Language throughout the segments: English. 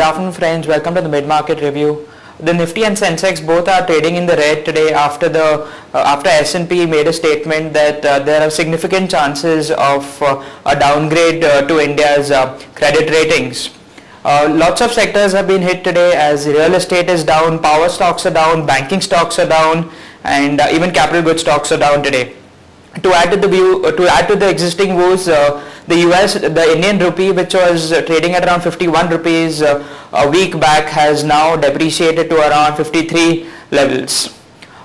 Good afternoon, friends. Welcome to the mid-market review. The Nifty and Sensex both are trading in the red today after S&P made a statement that there are significant chances of a downgrade to India's credit ratings. Lots of sectors have been hit today as real estate is down, power stocks are down, banking stocks are down, and even goods stocks are down today. To add to the existing woes, the Indian rupee, which was trading at around 51 rupees a week back, has now depreciated to around 53 levels.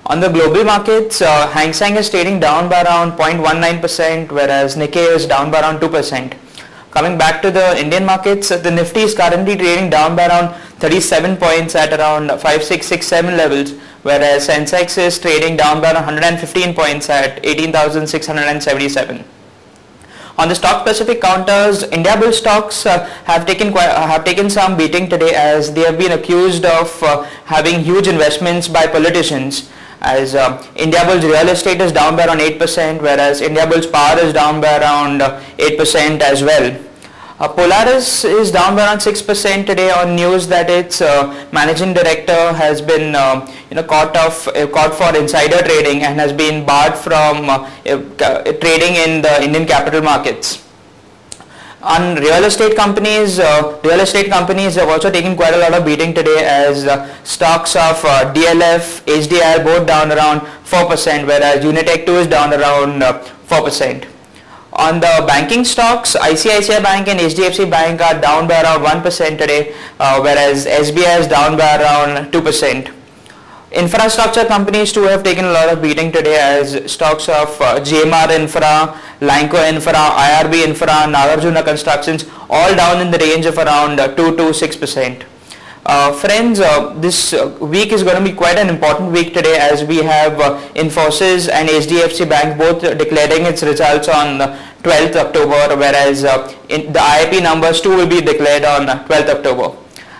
On the global markets, Hang Seng is trading down by around 0.19%, whereas Nikkei is down by around 2%. Coming back to the Indian markets, the Nifty is currently trading down by around 37 points at around 5667 levels, whereas Sensex is trading down by 115 points at 18,677. On the stock specific counters, Indiabulls stocks have taken some beating today as they have been accused of having huge investments by politicians. As Indiabulls real estate is down by around 8%, whereas Indiabulls power is down by around 8% as well. Polaris is down by around 6% today on news that its managing director has been caught for insider trading and has been barred from trading in the Indian capital markets. On real estate companies have also taken quite a lot of beating today as stocks of DLF, HDI both down around 4%, whereas Unitech 2 is down around 4%. On the banking stocks, ICICI Bank and HDFC Bank are down by around 1% today, whereas SBI is down by around 2%. Infrastructure companies too have taken a lot of beating today as stocks of GMR Infra, Lanco Infra, IRB Infra, Nagarjuna Constructions all down in the range of around 2 to 6%. Friends, this week is going to be quite an important week today as we have Infosys and HDFC Bank both declaring its results on 12th October, whereas the IIP numbers too will be declared on 12th October.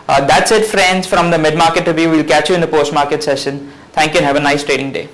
That's it, friends, from the mid-market review. We'll catch you in the post-market session. Thank you and have a nice trading day.